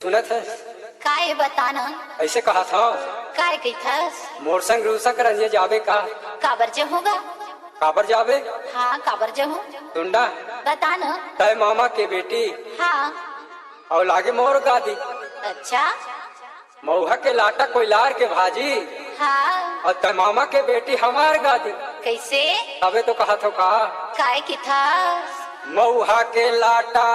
सुनत है काय बताना ऐसे कहा था काय कही था मोर संग रूसा कर रंजिया जावे का काबर जे होगा काबर जावे हाँ काबर जे हो टुंडा बताना तय मामा के बेटी हाँ और लागे मोर गादी अच्छा मऊहा के लाटा कोयलार के भाजी हाँ और तय मामा के बेटी हमार गादी कैसे तबे तो कहा था का काय की था मऊहा के लाटा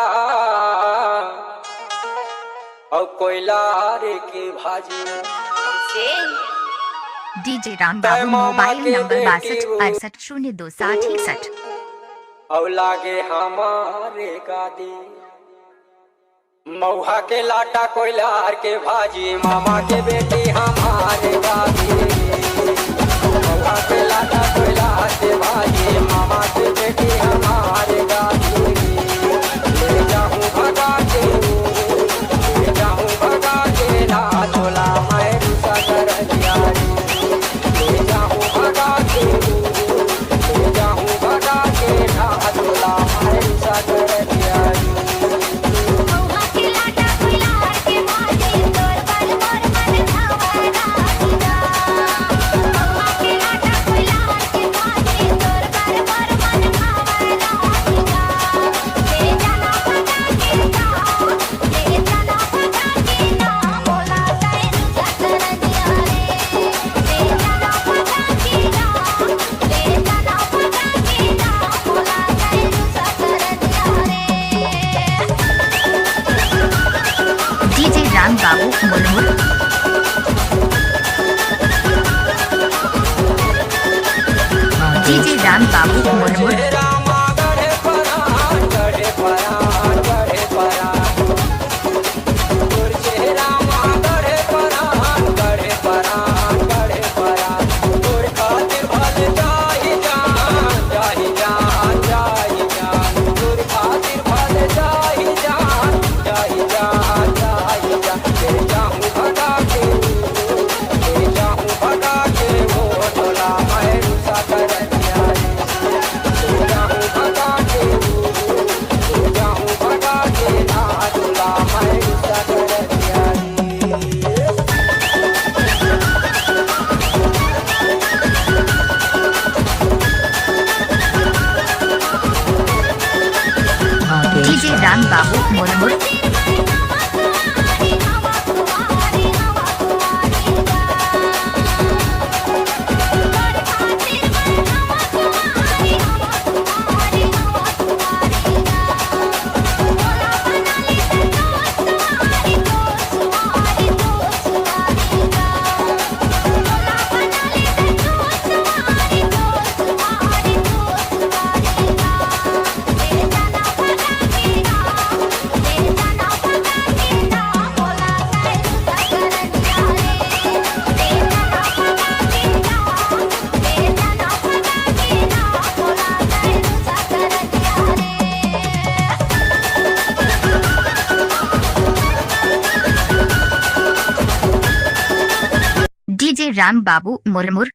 और कोयलार की भाजी कैसे डीजे राम बाबू मोबाइल नंबर 62 68 0 2 7 61 और लागे हमारे गादी मऊहा के लाटा कोयलार के भाजी मामा के बेटी हमारे गादी मऊहा के लाटा कोयलार के भाजी मामा के बेटी हमारे गादी ले जाऊं भगा के ना तोला मैं रूसा कर दियारी ले जाऊं भगा के ना तोला मैं रूसा कर दियारी राम बाबू मुरमुर डीजे राम बाबू मुरमुर डीजे राम बाबू मुरमुर डीजे राम बाबू मुरमुर